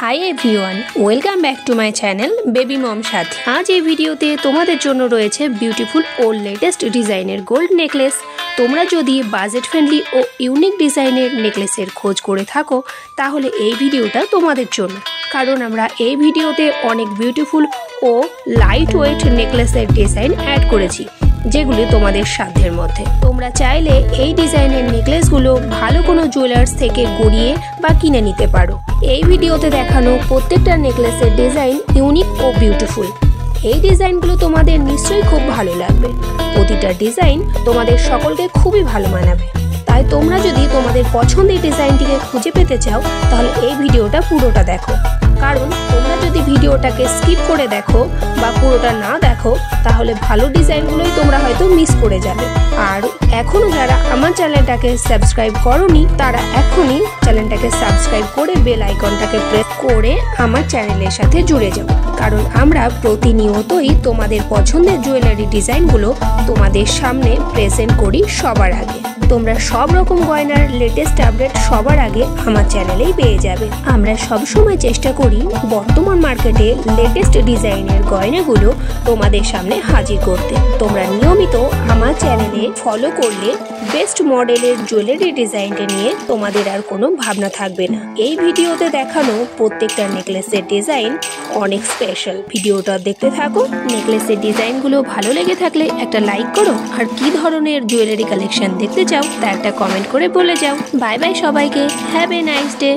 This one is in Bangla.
High everyone, welcome back to my channel baby mom Sathi. আজ এই ভিডিওতে তোমাদের জন্য রয়েছে বিউটিফুল ও লেটেস্ট ডিজাইনের গোল্ড নেকলেস। তোমরা যদি বাজেট ফ্রেন্ডলি ও ইউনিক ডিজাইনের নেকলেসের খোঁজ করে থাকো তাহলে এই ভিডিওটা তোমাদের জন্য, কারণ আমরা এই ভিডিওতে অনেক বিউটিফুল ও লাইট ওয়েট নেকলেসের ডিজাইন অ্যাড করেছি যেগুলি তোমাদের সাধ্যের মধ্যে। তোমরা চাইলে এই ডিজাইনের নেকলেসগুলো ভালো কোনো জুয়েলার্স থেকে গড়িয়ে বা কিনে নিতে পারো। এই ভিডিওতে দেখানো প্রত্যেকটা নেকলেসের ডিজাইন ইউনিক ও বিউটিফুল। এই ডিজাইনগুলো তোমাদের নিশ্চয়ই খুব ভালো লাগবে। প্রতিটা ডিজাইন তোমাদের সকলকে খুবই ভালো মানাবে। তাই তোমরা যদি তোমাদের পছন্দের ডিজাইনটিকে খুঁজে পেতে চাও তাহলে এই ভিডিওটা পুরোটা দেখো, কারণ তোমরা যদি ভিডিওটাকে স্কিপ করে দেখো বা পুরোটা না দেখো তাহলে ভালো ডিজাইনগুলোই তোমরা হয়তো মিস করে যাবে। আর এখনো যারা আমার চ্যানেলটাকে সাবস্ক্রাইব করোনি তারা এখনই চ্যানেলটাকে সাবস্ক্রাইব করে বেল আইকনটাকে প্রেস করে আমার চ্যানেলের সাথে জুড়ে যাও, কারণ আমরা প্রতিনিয়তই তোমাদের পছন্দের জুয়েলারি ডিজাইনগুলো তোমাদের সামনে প্রেজেন্ট করি সবার আগে। তোমরা সব রকম গয়নার লেটেস্ট আপডেট সবার আগে আমার চ্যানেলেই পেয়ে যাবে। আমরা সবসময় চেষ্টা করি বর্তমান মার্কেটে লেটেস্ট ডিজাইনের গয়নাগুলো তোমাদের সামনে হাজির করতে। তোমরা নিয়মিত আমার চ্যানেলে ফলো করলে বেস্ট মডেলের জুয়েলারি ডিজাইনটা নিয়ে তোমাদের আর কোনো ভাবনা থাকবে না। এই ভিডিওতে দেখানো প্রত্যেকটা নেকলেসের ডিজাইন অনেক স্পেশাল। ভিডিওটা দেখতে থাকো। নেকলেসের ডিজাইনগুলো ভালো লেগে থাকলে একটা লাইক করো, আর কি ধরনের জুয়েলারি কালেকশন দেখতে চাও তা একটা কমেন্ট করে বলে যাও। বাই বাই সবাইকে, হ্যাভ এ নাইস ডে।